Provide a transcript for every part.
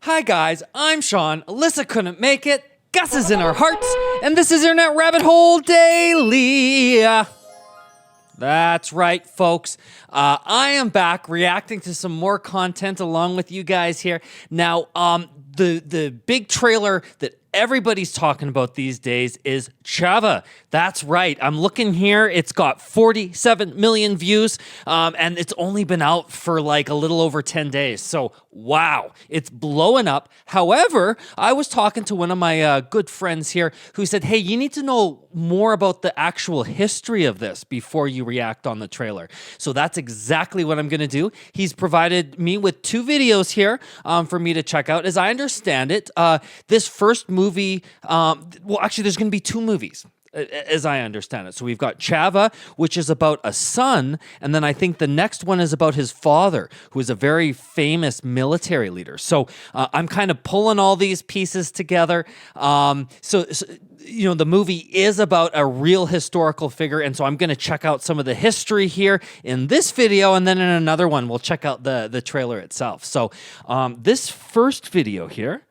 Hi guys, I'm Sean. Alyssa couldn't make it. Gus is in our hearts, and this is Internet Rabbit Hole Daily. That's right, folks. I am back reacting to some more content along with you guys here. Now, the big trailer that everybody's talking about these days is Chava. That's right. I'm looking here. It's got 47 million views, and it's only been out for like a little over 10 days. So, wow, it's blowing up. However, I was talking to one of my good friends here who said, hey, you need to know more about the actual history of this before you react on the trailer. So that's exactly what I'm going to do. He's provided me with two videos here for me to check out. As I understand it, this first movie, well, actually, there's going to be two movies, as I understand it. So we've got Chava, which is about a son, and then I think the next one is about his father, who is a very famous military leader. So I'm kind of pulling all these pieces together. So you know, the movie is about a real historical figure, and so I'm going to check out some of the history here in this video, and then in another one, we'll check out the trailer itself. So this first video here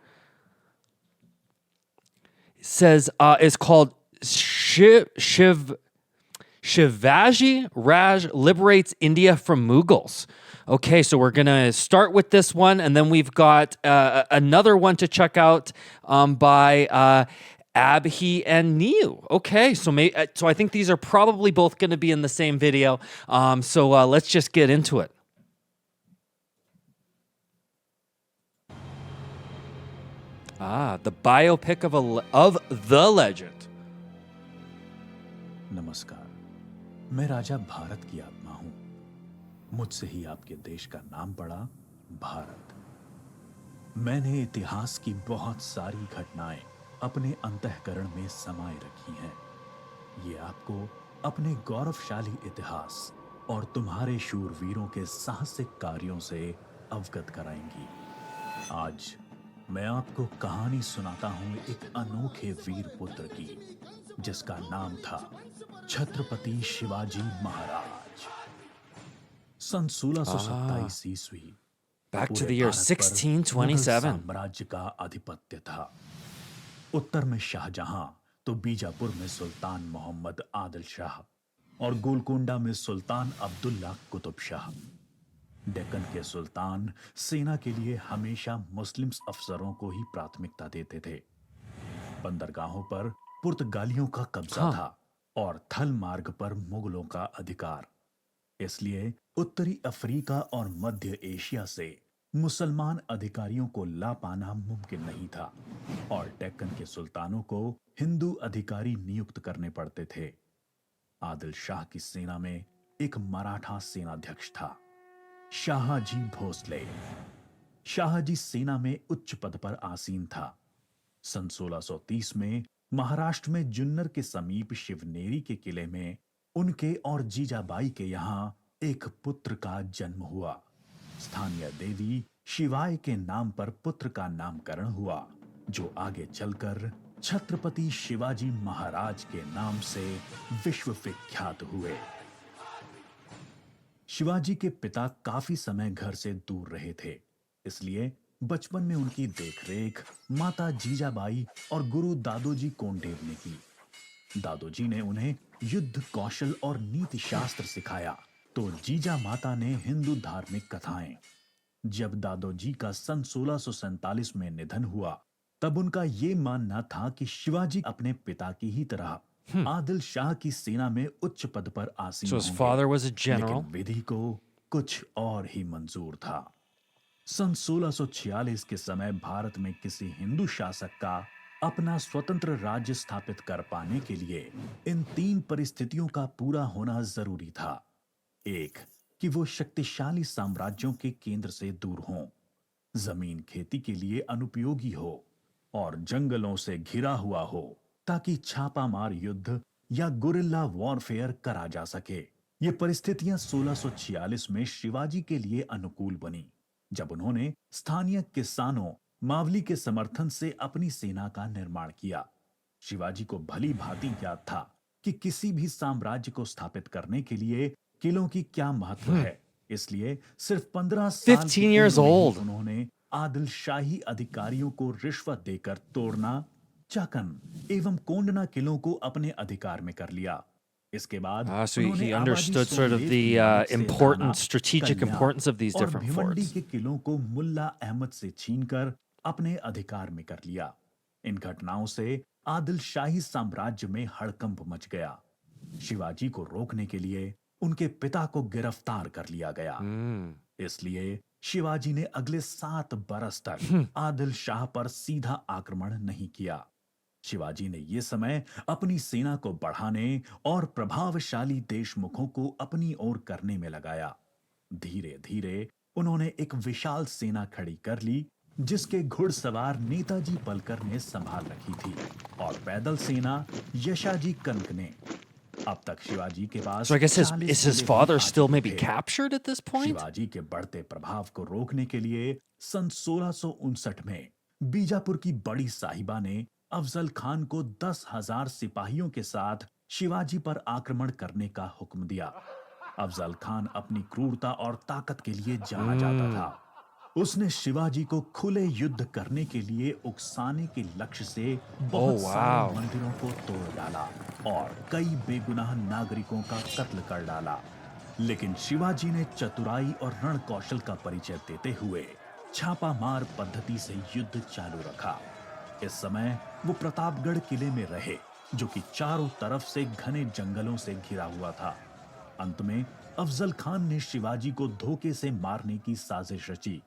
says is called Shivaji Raj liberates India from Mughals. Okay, so we're going to start with this one, and then we've got another one to check out by Abhi and Niu. Okay, so I think these are probably both going to be in the same video. So let's just get into it. The biopic of the legend. नमस्कार, मैं राजा भारत की आत्मा हूं। मुझसे ही आपके देश का नाम पड़ा भारत। मैंने इतिहास की बहुत सारी घटनाएं अपने अंतःकरण में समाये रखी हैं। ये आपको अपने गौरवशाली इतिहास और तुम्हारे शूरवीरों के साहसिक कार्यों से अवगत कराएंगी। आज मैं आपको कहानी सुनाता हूं एक अनोखे वीर पुत्र की, जिसका नाम था छत्रपति शिवाजी महाराज। सन 1627 ईस्वी Back to the year 1627. साम्राज्य का आधिपत्य था। उत्तर में शाहजहां तो बीजापुर में सुल्तान मोहम्मद आदिल शाह और गोलकोंडा में सुल्तान अब्दुल्ला कुतुब शाह। डेक्कन के सुल्तान सेना के लिए हमेशा मुस्लिम अफसरों को ही प्राथमिकता देते थे। बंदरगाहों पर पुर्तगालियों का कब्जा था और थल मार्ग पर मुगलों का अधिकार। इसलिए उत्तरी अफ्रीका और मध्य एशिया से मुसलमान अधिकारियों को ला पाना मुमकिन नहीं था और डेक्कन के सुल्तानों को हिंदू अधिकारी नियुक्त करने पड़ते थे। आदिल शाह की सेना में एक मराठा सेनाध्यक्ष था, शाहजी भोसले। शाहजी सेना में उच्च पद पर आसीन था। सन 1630 में महाराष्ट्र में जुन्नर के समीप शिवनेरी के किले में उनके और जीजाबाई के यहां एक पुत्र का जन्म हुआ। स्थानीय देवी शिवाय के नाम पर पुत्र का नामकरण हुआ, जो आगे चलकर छत्रपति शिवाजी महाराज के नाम से विश्व विख्यात हुए। शिवाजी के पिता काफी समय घर से दूर रहे थे, इसलिए बचपन में उनकी देखरेख माता जीजाबाई और गुरु दादोजी कोंडेव ने की। दादोजी ने उन्हें युद्ध कौशल और नीति शास्त्र सिखाया, तो जीजा माता ने हिंदू धार्मिक कथाएं। जब दादोजी का सन 1647 में निधन हुआ, तब उनका ये मानना था कि शिवाजी अपने पिता की ही तरह आदिल शाह की सेना में उच्च पद पर आसीन So his होंगे। father was a general. लेकिन विधि को कुछ और ही मंजूर था। सन 1646 के समय भारत में किसी हिंदू शासक का अपना स्वतंत्र राज्य स्थापित कर पाने के लिए इन तीन परिस्थितियों का पूरा होना जरूरी था। एक, कि वो शक्तिशाली साम्राज्यों के केंद्र से दूर हों, जमीन खेती के लिए अनुपयोगी हो और जंगलों से घिरा हुआ हो, ताकि छापामार युद्ध या गुरिल्ला वॉरफेयर करा जा सके। ये परिस्थितियां 1646 में शिवाजी के लिए अनुकूल बनी, जब उन्होंने स्थानीय किसानों मावली के समर्थन से अपनी सेना का निर्माण किया। शिवाजी को भली भांति याद था कि किसी भी साम्राज्य को स्थापित करने के लिए किलों की क्या महत्व है, इसलिए सिर्फ 15 साल की 15 years उम्र में ही old. उन्होंने आदिल शाही अधिकारियों को रिश्वत देकर तोड़ना, चाकन एवं कोंडना किलों को अपने अधिकार में कर लिया। इसके बाद So उन्होंने he आबादी understood sort of Somdev the की मदद से important दाना, strategic कन्या importance of these और different भिवंडी forts. के किलों को मुल्ला अहमद से छीनकर अपने अधिकार में कर लिया। इन घटनाओं से आदिल शाही साम्राज्य में हड़कंप मच गया। शिवाजी को रोकने के लिए उनके पिता को गिरफ्तार कर लिया गया। इसलिए शिवाजी ने अगले 7 बरस तक आदिल शाह पर सीधा आक्रमण नहीं किया। शिवाजी ने यह समय अपनी सेना को बढ़ाने और प्रभावशाली देशमुखों को अपनी ओर करने में लगाया। धीरे धीरे उन्होंने एक विशाल सेना खड़ी कर ली, जिसके घुड़सवार नेताजी पलकर ने संभाल रखी थी और पैदल सेना यशाजी कनक ने। अब तक शिवाजी के पास So I guess 40 is his किले father ही आ still चुके maybe थे। captured at this point? Shivaji के बढ़ते प्रभाव को रोकने के लिए सन 1659 में बीजापुर की बड़ी साहिबा ने अफजल खान को 10,000 सिपाहियों के साथ शिवाजी पर आक्रमण करने का हुक्म दिया। अफजल खान अपनी क्रूरता और ताकत के लिए जाना जाता था। उसने शिवाजी को खुले युद्ध करने के लिए उकसाने के लक्ष्य से बहुत सारे मंदिरों को तोड़ डाला और कई बेगुनाह नागरिकों का कत्ल कर डाला। लेकिन शिवाजी ने चतुराई और रण कौशल का परिचय देते हुए छापामार पद्धति से युद्ध चालू रखा। इस समय वो प्रतापगढ़ किले में रहे, जो कि चारों तरफ से घने जंगलों से घिरा हुआ था। अंत में अफजल खान ने शिवाजी को धोखे से मारने की साजिश रची।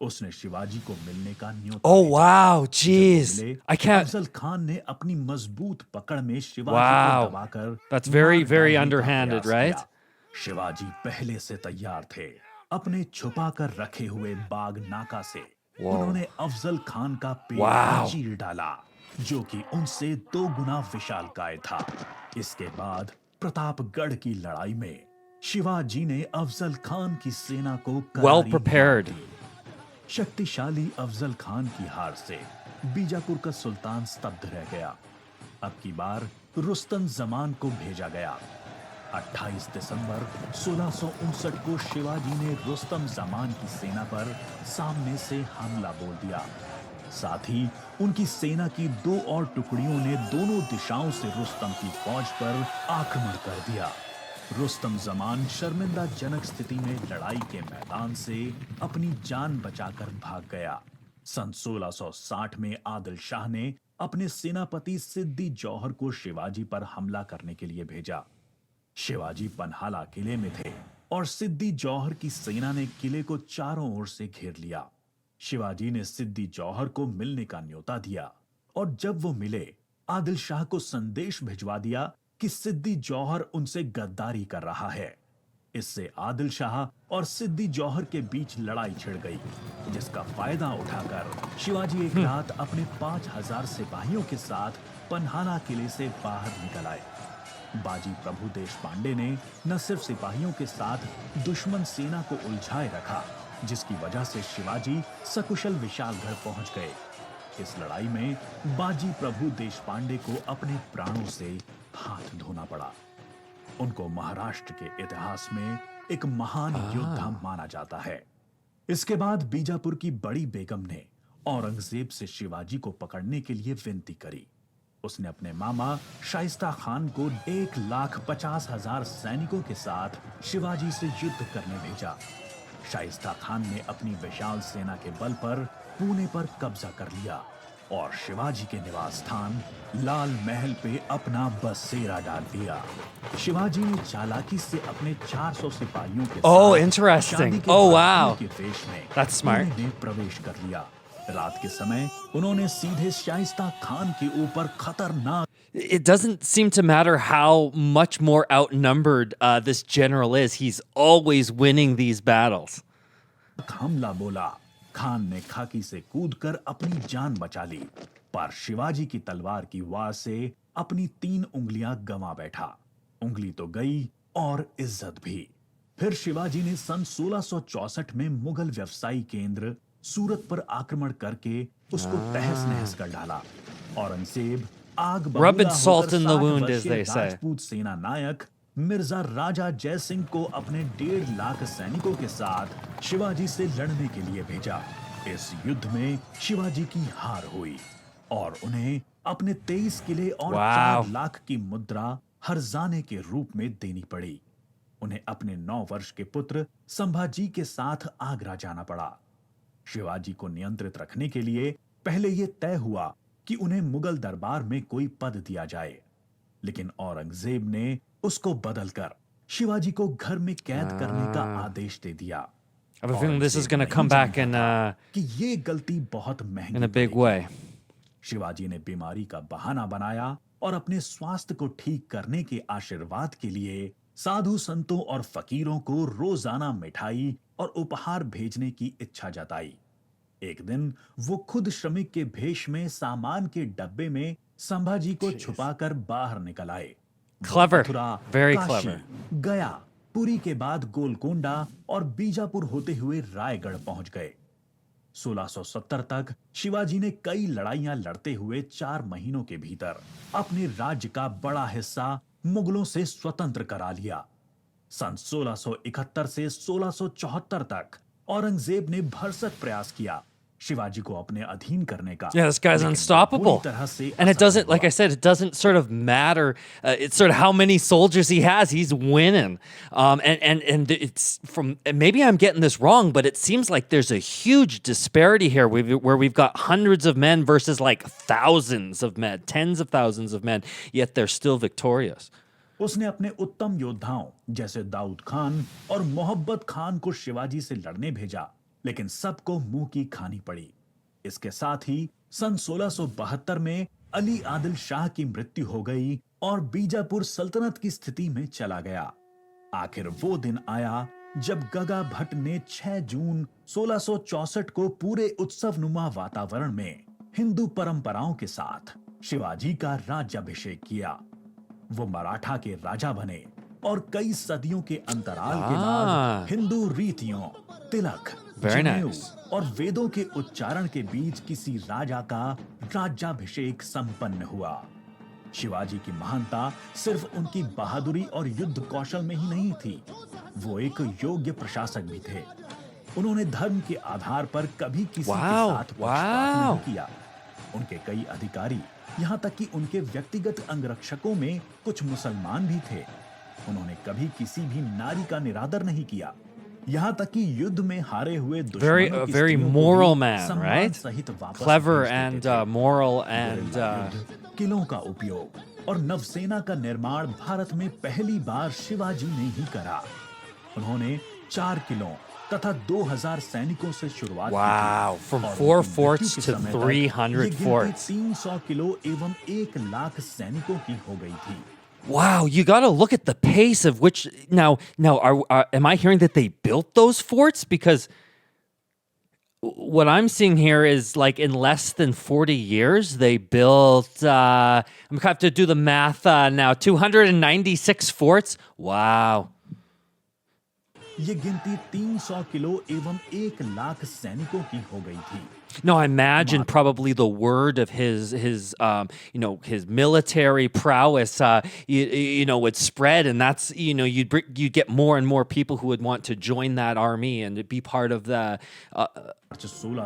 उसने शिवाजी को मिलने का न्योता Oh भेजा। wow, जब jeez. वो मिले, I can't. अफजल खान ने अपनी मजबूत पकड़ में शिवाजी Wow. को दबाकर That's very, मार very डालने का underhanded, प्रयास right? किया। शिवाजी पहले से तैयार थे। अपने छुपाकर रखे हुए बाग नाका से उन्होंने अफजल खान का पेट चीर डाला, जो कि उनसे 2 गुना विशालकाय था। इसके बाद प्रतापगढ़ की लड़ाई में शिवाजी ने अफजल खान की सेना को Well करारी prepared. मार दी। शक्तिशाली अफजल खान की हार से बीजापुर का सुल्तान स्तब्ध रह गया। अब की बार रुस्तम जमान को भेजा गया। 28 दिसंबर 1659 को शिवाजी ने रुस्तम जमान की सेना पर सामने से हमला बोल दिया। साथ ही उनकी सेना की 2 और टुकड़ियों ने दोनों दिशाओं से रुस्तम की फौज पर आक्रमण कर दिया। रुस्तम जमान शर्मिंदाजनक स्थिति में लड़ाई के मैदान से अपनी जान बचाकर भाग गया। सन 1660 में आदिल शाह ने अपने सेनापति सिद्दी जौहर को शिवाजी पर हमला करने के लिए भेजा। शिवाजी पन्हाला किले में थे और सिद्दी जौहर की सेना ने किले को चारों ओर से घेर लिया। शिवाजी ने सिद्दी जौहर को मिलने का न्योता दिया और जब वो मिले, आदिल शाह को संदेश भिजवा दिया कि सिद्दी जौहर उनसे गद्दारी कर रहा है। इससे आदिल शाह और सिद्दी जौहर के बीच लड़ाई छिड़ गई, जिसका फायदा उठाकर शिवाजी एक रात अपने 5,000 सिपाहियों के साथ पन्हाला किले से बाहर निकल आए। बाजी प्रभु देशपांडे ने न सिर्फ सिपाहियों के साथ दुश्मन सेना को उलझाए रखा, जिसकी वजह से शिवाजी सकुशल विशालगढ़ पहुंच गए। इस लड़ाई में बाजी प्रभु देशपांडे को अपने प्राणों से हाथ धोना पड़ा। उनको महाराष्ट्र के इतिहास में एक महान योद्धा माना जाता है। इसके बाद बीजापुर की बड़ी बेगम ने औरंगजेब से शिवाजी को पकड़ने के लिए विनती करी। उसने अपने मामा शाइस्ता खान को 1,50,000 सैनिकों के साथ शिवाजी से युद्ध करने भेजा। शाइस्ता खान ने अपनी विशाल सेना के बल पर पुणे पर कब्जा कर लिया और शिवाजी के निवास स्थान लाल महल पे अपना बसेरा डाल दिया। शिवाजी ने चालाकी से अपने 400 सिपाहियों के Oh, साथ interesting. शादी के Oh, बरातियों wow. के वेश में That's smart. पुणे में प्रवेश कर लिया। रात के समय उन्होंने सीधे शाइस्ता खान के ऊपर खतरनाक It doesn't seem to matter how much more outnumbered this general is. He's always winning these battles. हमला बोला। खान ने खाकी से कूदकर अपनी जान बचा ली, पर शिवाजी की तलवार की वार से अपनी 3 उंगलियां गंवा बैठा। उंगली तो गई और इज्जत भी। फिर शिवाजी ने सन 1664 में मुगल व्यवसायी केंद्र सूरत पर आक्रमण करके उसको तहस नहस कर डाला। औरंगजेब आग Rubbing बबूला salt होकर in the 60 wound, as वर्षीय they say. राजपूत सेना नायक मिर्जा राजा जयसिंह को अपने 1.5 लाख सैनिकों के साथ शिवाजी से लड़ने के लिए भेजा। इस युद्ध में शिवाजी की हार हुई और उन्हें अपने 23 किले और Wow. 4 लाख की मुद्रा हर्जाने के रूप में देनी पड़ी। उन्हें अपने 9 वर्ष के पुत्र संभाजी के साथ आगरा जाना पड़ा। शिवाजी को नियंत्रित रखने के लिए पहले यह तय हुआ कि उन्हें मुगल दरबार में कोई पद दिया जाए, लेकिन औरंगजेब ने उसको बदलकर शिवाजी को घर में कैद करने का आदेश दे दिया। I have a feeling this is Aurangzeb going to नहीं come back जानता in था कि ये गलती बहुत महंगी a big पड़ेगी। way. शिवाजी ने बीमारी का बहाना बनाया और अपने स्वास्थ्य को ठीक करने के आशीर्वाद के लिए साधु संतों और फकीरों को रोजाना मिठाई और उपहार भेजने की इच्छा जताई। एक दिन वो खुद श्रमिक के भेष में सामान के डब्बे में संभाजी को छुपाकर बाहर निकल आए। वो Clever. Mathura, Very Kashi, clever. गया, पुरी के बाद गोलकोंडा और बीजापुर होते हुए रायगढ़ पहुंच गए। 1670 तक शिवाजी ने कई लड़ाइयां लड़ते हुए 4 महीनों के भीतर अपने राज्य का बड़ा हिस्सा मुगलों से स्वतंत्र करा लिया। सन 1671 से 1674 तक औरंगजेब ने भरसक प्रयास किया शिवाजी को अपने अधीन करने का। Yeah, this guy's लेकिन वो unstoppable. पूरी तरह से And it असफल doesn't, like हुआ। I said, it doesn't sort of matter. It's sort of how many soldiers he has. He's winning. And it's from, and maybe I'm getting this wrong, but it seems like there's a huge disparity here where we've got hundreds of men versus like thousands of men, tens of thousands of men, yet they're still victorious. उसने अपने उत्तम योद्धाओं जैसे दाऊद खान और मोहब्बत खान को शिवाजी से लड़ने भेजा, लेकिन सबको मुंह की खानी पड़ी। इसके साथ ही सन 1672 में अली आदिल शाह की मृत्यु हो गई और बीजापुर सल्तनत की स्थिति में चला गया। आखिर वो दिन आया जब गगा भट्ट ने 6 जून 1664 को पूरे उत्सवनुमा वातावरण में हिंदू परंपराओं के साथ शिवाजी का राज्याभिषेक किया। वो मराठा के राजा बने और कई सदियों के अंतराल के बाद हिंदू रीतियों, तिलक, Very जनेऊ nice. और वेदों के उच्चारण के बीच किसी राजा का राज्याभिषेक संपन्न हुआ। शिवाजी की महानता सिर्फ उनकी बहादुरी और युद्ध कौशल में ही नहीं थी, वो एक योग्य प्रशासक भी थे। उन्होंने धर्म के आधार पर कभी किसी के साथ पक्षपात नहीं किया। उनके कई अधिकारी, यहाँ तक कि उनके व्यक्तिगत अंगरक्षकों में कुछ मुसलमान भी थे। उन्होंने कभी किसी भी नारी का निरादर नहीं किया, यहाँ तक कि युद्ध में हारे हुए दुश्मनों की Very स्त्रियों को moral भी man, सम्मान right? सहित वापस Clever भेज देते and थे। moral and युद्ध, किलों का उपयोग और नवसेना का निर्माण भारत में पहली बार शिवाजी ने ही करा। उन्होंने 4 किलों तथा 2000 सैनिकों से शुरुआत Wow, की थी from और 4 उनकी forts मृत्यु के to समय तक 300 ये गिनती forts. 300 किलो एवं 1 लाख सैनिकों की हो गई थी। wow, you got to look at the pace of which now am I hearing that they built those forts? Because what I'm seeing here is like in less than 40 years they built I'm gonna have to do the math now, 296 forts. Wow. ये गिनती 300 kilo एवं 1 लाख सैनिकों की हो गई थी। No, I imagine probably the word of his his military prowess would spread, and that's you'd get more and more people who would want to join that army and be part of the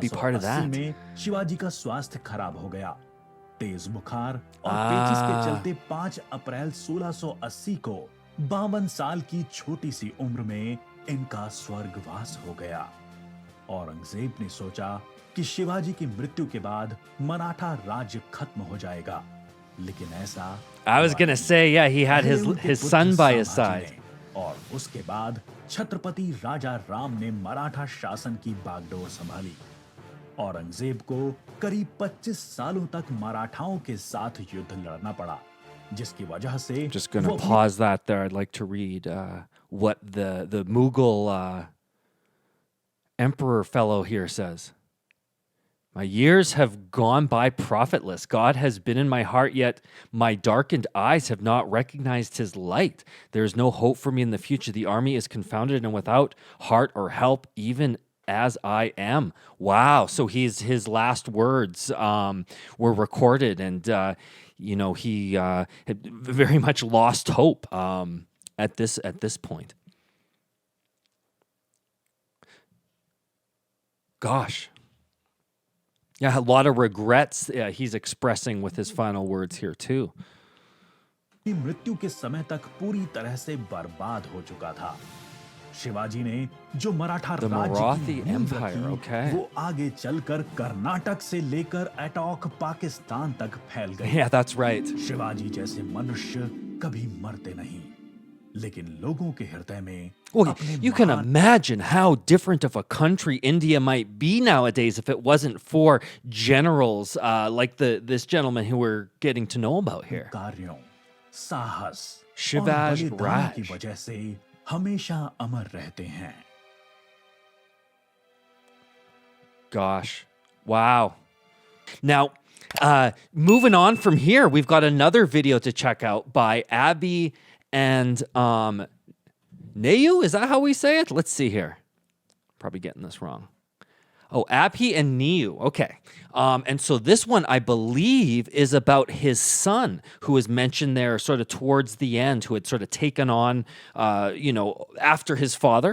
be part of 1680 that. में शिवाजी का स्वास्थ्य खराब हो गया। तेज बुखार और पेचिश के चलते 5 अप्रैल 1680 को 52 साल की छोटी सी उम्र में इनका स्वर्गवास हो गया। औरंगजेब ने सोचा कि शिवाजी की मृत्यु के बाद मराठा राज्य खत्म हो जाएगा, लेकिन ऐसा I was gonna say, yeah, he had पहले उनके his पुत्र son by his Sambhaji side. ने और उसके बाद छत्रपति राजा राम ने मराठा शासन की बागडोर संभाली। औरंगजेब को करीब 25 सालों तक मराठाओं के साथ युद्ध लड़ना पड़ा, जिसकी वजह से Just gonna वो अपनी pause that there. I'd like to read what the Mughal emperor fellow here says. My years have gone by profitless. God has been in my heart, yet my darkened eyes have not recognized his light. There is no hope for me in the future. The army is confounded and without heart or help, even as I am. Wow. So his last words were recorded, and he had very much lost hope at this point. Gosh. Yeah, a lot of regrets he's expressing with his final words here too. मृत्यु के समय तक पूरी तरह से बर्बाद हो चुका था। शिवाजी ने जो मराठा The राज्य Marathi की नींव Empire, रखी, okay. वो आगे चलकर कर्नाटक से लेकर अटॉक पाकिस्तान तक फैल गई। Yeah, that's right. शिवाजी जैसे मनुष्य कभी मरते नहीं, लेकिन लोगों के हृदय में Well, अपने you can महान imagine how different of a country India might be nowadays if it wasn't for generals like this gentleman who we're getting to know about here. कार्यों, साहस और शिवाज बलिदान की राज। वजह से हमेशा अमर रहते हैं। Gosh. Wow. Now, moving on from here, we've got another video to check out by Abby and Neyu. Is that how we say it? Let's see here. Probably getting this wrong. Oh, Abhi and Niu. Okay. And so this one, I believe, is about his son, who was mentioned there sort of towards the end, who had sort of taken on, after his father.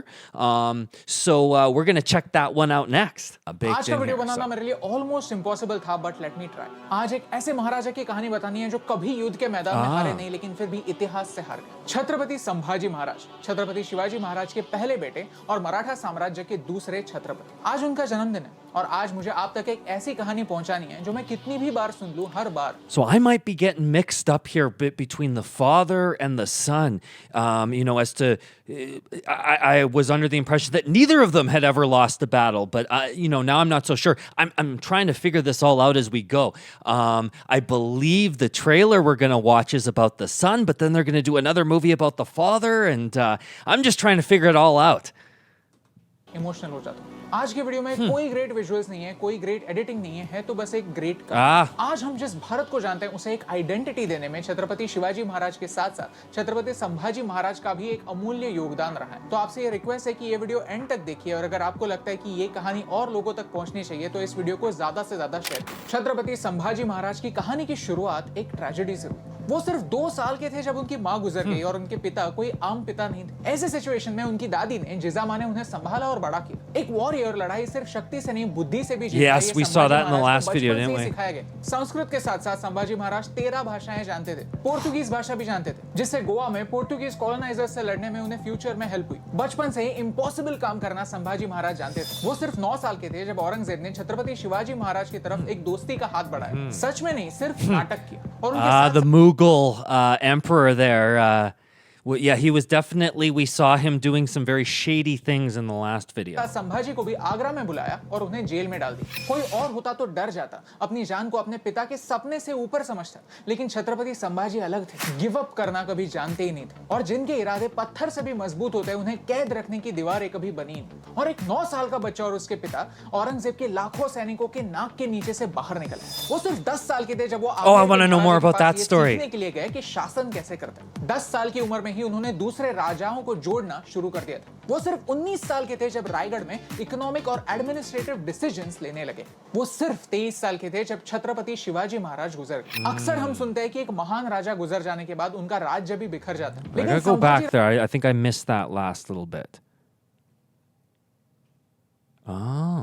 So we're going to check that one out next. आज का video बनाना मेरे लिए almost impossible था, but let me try. आज एक ऐसे महाराजा की कहानी बतानी है जो कभी युद्ध के मैदान में हारे नहीं, लेकिन फिर भी इतिहास से हार गए। छत्रपति संभाजी महाराज, छत्रपति शिवाजी महाराज के पहले बेटे और मराठा साम्राज्य के दूसरे छत्रपति। आज उनका जन्मदिन है और आज मुझे आप तक एक ऐसी कहानी पहुंचानी है जो मैं कितनी भी बार सुन लूं, हर बार। So I might be getting mixed up here a bit between the father and the son, as to I was under the impression that neither of them had ever lost a battle, but now I'm not so sure. I'm trying to figure this all out as we go. I believe the trailer we're going to watch is about the son, but then they're going to do another movie about the father, and I'm just trying to figure it all out. Emotional हो जाता हूं। आज के video में कोई great visuals नहीं है, कोई ग्रेट एडिटिंग नहीं है तो बस एक ग्रेट आज हम जिस भारत को जानते हैं उसे एक आइडेंटिटी देने में छत्रपति शिवाजी महाराज के साथ साथ छत्रपति संभाजी महाराज का भी एक अमूल्य योगदान रहा है। तो आपसे ये रिक्वेस्ट है कि ये वीडियो एंड तक देखिए और अगर आपको लगता है कि ये कहानी और लोगों तक पहुंचनी चाहिए तो इस वीडियो को ज्यादा से ज्यादा शेयर करें। छत्रपति संभाजी महाराज की कहानी की शुरुआत एक ट्रेजेडी से हुई। वो सिर्फ 2 साल के थे जब उनकी मां गुजर गई और उनके पिता कोई आम पिता नहीं थे। ऐसे सिचुएशन में उनकी दादी ने, जिजामा ने उन्हें संभाला और बड़ा किया। एक वॉरियर लड़ाई सिर्फ शक्ति से नहीं, बुद्धि से भी जीतता है। Yes, we saw that in the last video, didn't we? सिखाया गया। संस्कृत के साथ साथ संभाजी महाराज 13 भाषाएं जानते थे, पोर्तुगीज भाषा भी जानते थे, जिससे गोवा में पोर्तुगीज कॉलोनाइजर्स से लड़ने में उन्हें फ्यूचर में हेल्प हुई। बचपन से ही इम्पॉसिबल काम करना संभाजी महाराज जानते थे। वो सिर्फ 9 साल के थे जब औरंगजेब ने छत्रपति शिवाजी महाराज की तरफ एक दोस्ती का हाथ बढ़ाया। सच में नहीं, सिर्फ नाटक किया। और The Mughal emperor there. He was definitely, we saw him doing some very shady things in the last video. Sambhaji को भी आगरा में बुलाया और उन्हें जेल में डाल दिया। कोई और होता तो डर जाता, अपनी जान को अपने पिता के सपने से ऊपर समझता, लेकिन छत्रपति संभाजी अलग थे। गिव अप करना कभी जानते ही नहीं थे और जिनके इरादे पत्थर से भी मजबूत होते हैं उन्हें कैद रखने की दीवारें कभी बनी नहीं। और एक 9 साल का बच्चा और उसके पिता औरंगजेब के लाखों सैनिकों के नाक के नीचे से बाहर निकले। वो सिर्फ 10 साल के थे जब वो I want to know more about that story. सीखने के लिए गए कि शासन कैसे करते हैं। 10 साल की उम्र में ही उन्होंने दूसरे राजाओं को जोड़ना शुरू कर दिया था। वो सिर्फ 19 साल के थे जब रायगढ़ में इकोनॉमिक और एडमिनिस्ट्रेटिव डिसीजंस लेने लगे। वो सिर्फ 23 साल के थे जब छत्रपति शिवाजी महाराज गुजर गए। अक्सर हम सुनते हैं कि एक महान राजा गुजर जाने के बाद उनका राज्य भी बिखर जाता है। I gotta go back there. I think I missed that last little bit. Oh.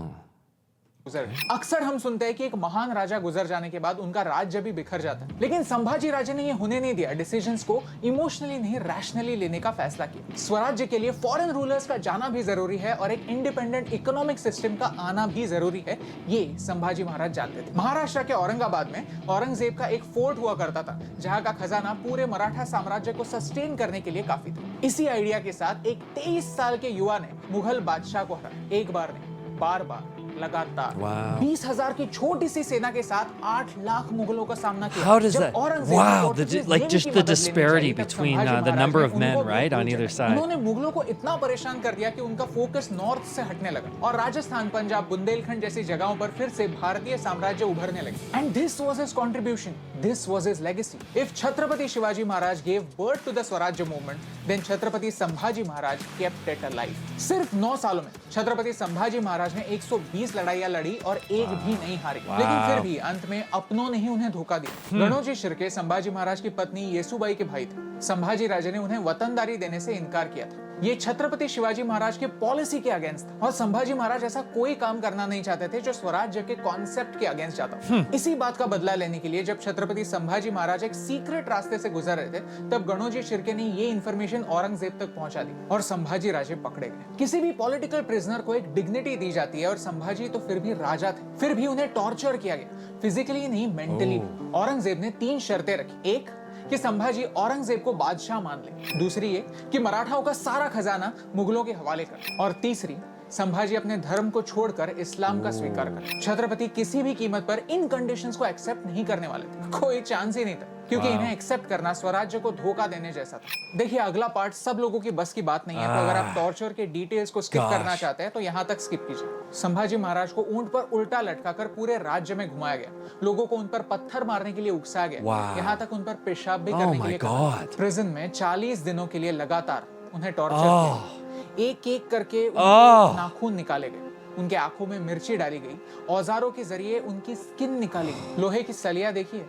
अक्सर हम सुनते हैं कि एक महान राजा गुजर जाने के बाद उनका राज्य भी बिखर जाता है, लेकिन संभाजी राजे ने ये होने नहीं दिया। डिसीजंस को इमोशनली नहीं, रैशनली लेने का फैसला किया। स्वराज्य के लिए फॉरेन रूलर्स का जाना भी जरूरी है और एक इंडिपेंडेंट इकोनॉमिक सिस्टम का आना भी जरूरी है, ये संभाजी महाराज जानते थे। महाराष्ट्र के औरंगाबाद में औरंगजेब का एक फोर्ट हुआ करता था जहां का खजाना पूरे मराठा साम्राज्य को सस्टेन करने के लिए काफी था। इसी आइडिया के साथ एक 23 साल के युवा ने मुगल बादशाह को हराया, एक बार नहीं, बार-बार, लगातार। 20,000 की छोटी सी सेना के साथ 8 लाख मुगलों का सामना किया। How does that? Wow, just the disparity between the number of men, right, on either side. उन्होंने मुगलों को इतना परेशान कर दिया कि उनका फोकस नॉर्थ से हटने लगा और राजस्थान, पंजाब, बुंदेलखंड जैसी जगहों पर फिर से भारतीय साम्राज्य उभरने लगे। And this was his contribution. This was his legacy. If Chhatrapati Shivaji Maharaj gave birth to the Swarajya movement, then Chhatrapati Sambhaji Maharaj kept it alive. सिर्फ 9 सालों में छत्रपति संभाजी महाराज ने 120 लड़ाइयां लड़ी और एक भी नहीं हारी, लेकिन फिर भी अंत में अपनों ने ही उन्हें धोखा दिया। गणोजी शिर्के संभाजी महाराज की पत्नी येसुबाई के भाई थे। संभाजी राजे ने उन्हें वतनदारी देने से इनकार किया था। ये छत्रपति शिवाजी महाराज के पॉलिसी के अगेंस्ट था और संभाजी महाराज ऐसा कोई काम करना नहीं चाहते थे जो स्वराज्य के कॉन्सेप्ट के अगेंस्ट जाता। इसी बात का बदला लेने के लिए जब छत्रपति संभाजी महाराज एक सीक्रेट रास्ते से गुजर रहे थे, तब गणोजी शिर्के ने ये इन्फॉर्मेशन औरंगजेब तक पहुंचा दी और संभाजी राजे पकड़े गए। किसी भी पॉलिटिकल प्रिजनर को एक डिग्निटी दी जाती है और संभाजी तो फिर भी राजा थे, फिर भी उन्हें टॉर्चर किया गया, फिजिकली नहीं मेंटली। औरंगजेब ने 3 शर्तें रखी। एक, कि संभाजी औरंगजेब को बादशाह मान ले। दूसरी ये कि मराठाओं का सारा खजाना मुगलों के हवाले कर। और तीसरी, संभाजी अपने धर्म को छोड़कर इस्लाम का स्वीकार कर। छत्रपति किसी भी कीमत पर इन कंडीशंस को एक्सेप्ट नहीं करने वाले थे, कोई चांस ही नहीं था, क्योंकि इन्हें एक्सेप्ट करना स्वराज्य को धोखा देने जैसा था। देखिए, अगला पार्ट सब लोगों की बस की बात नहीं है, तो अगर आप टॉर्चर के डिटेल्स को स्किप करना चाहते हैं तो यहाँ तक स्किप कीजिए। संभाजी महाराज को ऊंट पर उल्टा लटकाकर पूरे राज्य में घुमाया गया, लोगों को उन पर पत्थर मारने के लिए उकसाया गया, यहाँ तक उन पर पेशाब भी करने के लिए कहा। प्रिजन में 40 दिनों के लिए लगातार उन्हें टॉर्चर किया। एक एक करके उनके नाखून निकाले गए, उनके आंखों में मिर्ची डाली गई, औजारों के जरिए उनकी स्किन निकाली गई। लोहे की सलियां देखिए,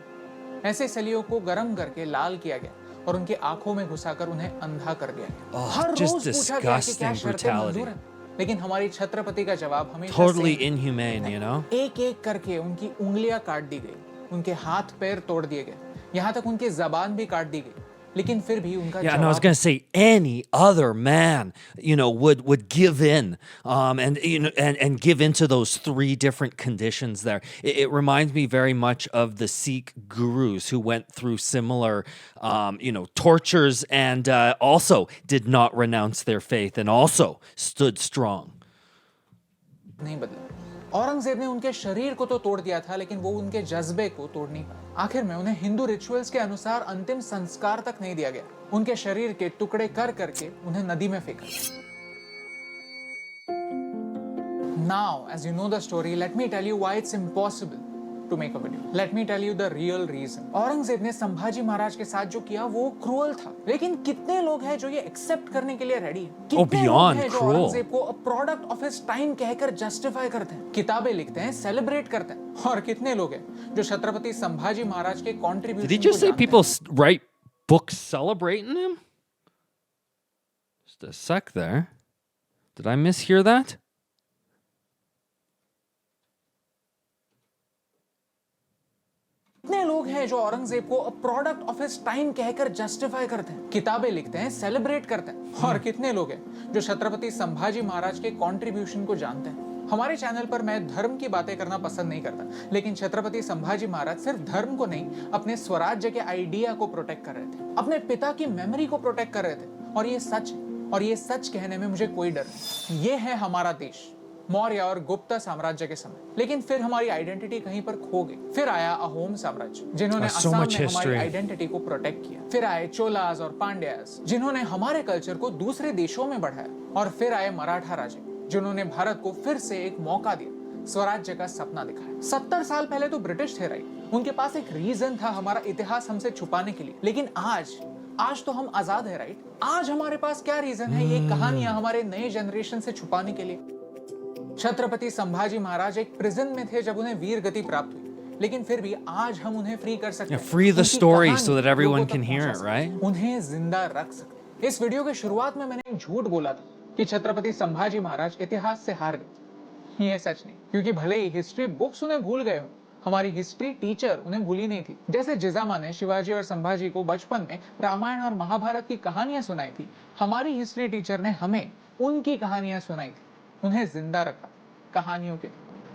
ऐसे सलियों को गर्म करके लाल किया गया और उनकी आंखों में घुसाकर उन्हें अंधा कर दिया गया। हर रोज पूछा गया कि क्या शर्तें मंजूर हैं, लेकिन हमारी छत्रपति का जवाब हमेशा Totally inhumane, you know? एक एक करके उनकी उंगलियां काट दी गई, उनके हाथ पैर तोड़ दिए गए, यहाँ तक उनकी जबान भी काट दी गई, लेकिन फिर भी उनका Yeah, and I was going to say any other man, would give in, and give into those 3 different conditions there. It reminds me very much of the Sikh gurus who went through similar, tortures and also did not renounce their faith and also stood strong. नहीं बदला। औरंगजेब ने उनके शरीर को तो तोड़ दिया था, लेकिन वो उनके जज्बे को तोड़ नहीं पाया। आखिर में उन्हें हिंदू रिचुअल्स के अनुसार अंतिम संस्कार तक नहीं दिया गया, उनके शरीर के टुकड़े कर करके उन्हें नदी में फेंका। Now, as you know the story, let me tell you why it's impossible to make a video. Let me tell you the real reason. Aurangzeb ने संभाजी महाराज के साथ जो किया वो क्रूअल था, लेकिन कितने लोग हैं जो ये एक्सेप्ट करने के लिए रेडी हैं? कितने लोग हैं जो औरंगजेब को a product of his time कहकर जस्टिफाई करते हैं, किताबें लिखते हैं, सेलिब्रेट करते हैं? और कितने लोग हैं जो छत्रपति संभाजी महाराज के contribution Did he just say people write books celebrating him? Just a sec there. Did I mishear that? कितने लोग हैं जो औरंगजेब को a product of his time कहकर जस्टिफाई करते हैं, किताबें लिखते हैं, सेलिब्रेट करते हैं? और कितने लोग हैं जो छत्रपति संभाजी महाराज के कंट्रीब्यूशन को जानते हैं? हमारे चैनल पर मैं धर्म की बातें करना पसंद नहीं करता, लेकिन छत्रपति संभाजी महाराज सिर्फ धर्म को नहीं, अपने स्वराज्य के आइडिया को प्रोटेक्ट कर रहे थे, अपने पिता की मेमोरी को प्रोटेक्ट कर रहे थे। और ये सच है, और ये सच कहने में मुझे कोई डर नहीं। ये है हमारा देश, मौर्य और गुप्ता साम्राज्य के समय, लेकिन फिर हमारी आइडेंटिटी कहीं पर खो गई। फिर आया अहोम साम्राज्य, जिन्होंने असम में हमारी आइडेंटिटी को प्रोटेक्ट किया। फिर आए चोलास और पांड्यास, जिन्होंने हमारे कल्चर को दूसरे देशों में बढ़ाया। और फिर आए मराठा राजे, जिन्होंने भारत को फिर से एक मौका दिया, स्वराज्य का सपना दिखाया। 70 साल पहले तो ब्रिटिश थे, राइट? उनके पास एक रीजन था हमारा इतिहास हमसे छुपाने के लिए, लेकिन आज तो हम आजाद है, राइट? आज हमारे पास क्या रीजन है ये कहानियां हमारे नए जनरेशन से छुपाने के लिए? छत्रपति संभाजी महाराज एक प्रिजन में थे जब उन्हें वीर गति प्राप्त हुई, लेकिन फिर भी आज हम उन्हें फ्री कर सकते हैं। Free the story so that everyone can hear it, right? उन्हें जिंदा रख सकते हैं। इस वीडियो के शुरुआत में मैंने एक झूठ बोला था कि छत्रपति संभाजी महाराज इतिहास से हार गए। ये सच नहीं, क्योंकि भले ही हिस्ट्री बुक्स उन्हें भूल गए हो, हमारी हिस्ट्री टीचर उन्हें भूली नहीं थी। जैसे जिजामा ने शिवाजी और संभाजी को बचपन में रामायण और महाभारत की कहानियां सुनाई थी, हमारी हिस्ट्री टीचर ने हमें उनकी कहानियां सुनाई थी, उन्हें जिंदा रखा कहानियों के।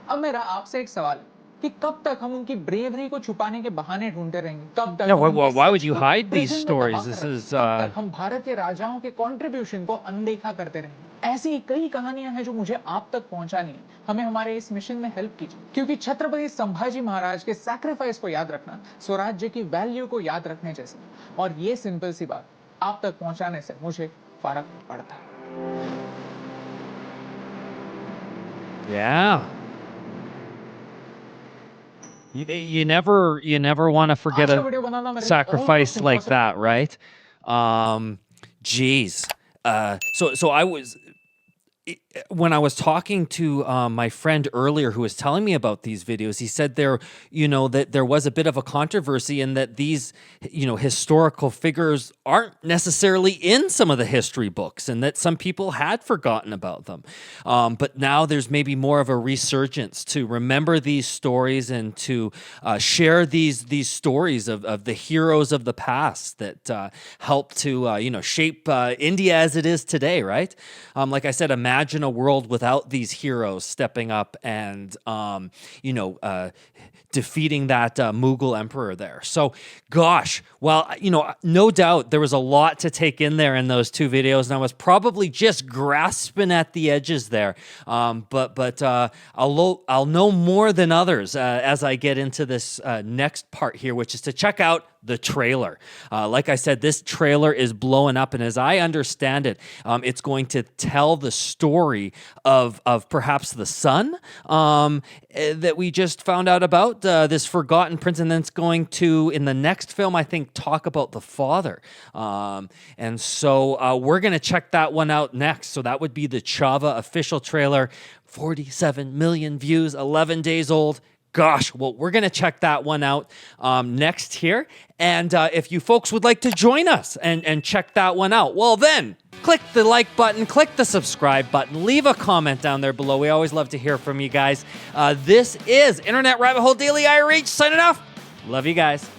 अब मेरा आपसे एक सवाल है कि कब तक हम उनकी ब्रेवरी को छुपाने के बहाने ढूंढते रहेंगे? कब तक why would you hide these stories? This is हम भारत के राजाओं के कंट्रीब्यूशन को अनदेखा करते रहेंगे? ऐसी कई कहानियां हैं जो मुझे आप तक पहुंचानी है। हमें हमारे इस मिशन में हेल्प कीजिए, क्योंकि छत्रपति संभाजी महाराज के सैक्रिफाइस को याद रखना स्वराज्य की वैल्यू को याद रखने जैसे, और ये सिंपल सी बात आप तक पहुंचाने से मुझे फर्क पड़ता है। Yeah. You never want to forget a sacrifice like that, right? Geez. So I was when I was talking to my friend earlier who was telling me about these videos, he said that there was a bit of a controversy in that these, historical figures aren't necessarily in some of the history books and that some people had forgotten about them. But now there's maybe more of a resurgence to remember these stories and to share these stories of the heroes of the past that helped to, shape India as it is today, right? Like I said, imagine a world without these heroes stepping up and, defeating that Mughal emperor there. So, gosh, well, no doubt there was a lot to take in there in those two videos, and I was probably just grasping at the edges there. But I'll know more than others as I get into this next part here, which is to check out the trailer. Like I said, this trailer is blowing up, and as I understand it, it's going to tell the story of perhaps the son that we just found out about, this forgotten prince, and then it's going to, in the next film, I think, talk about the father. And so we're going to check that one out next. So that would be the Chava official trailer, 47 million views, 11 days old. Gosh, well, we're going to check that one out next here. And if you folks would like to join us and check that one out, well, then click the like button, click the subscribe button, leave a comment down there below. We always love to hear from you guys. This is Internet Rabbit Hole Daily IRH signing off. Love you guys.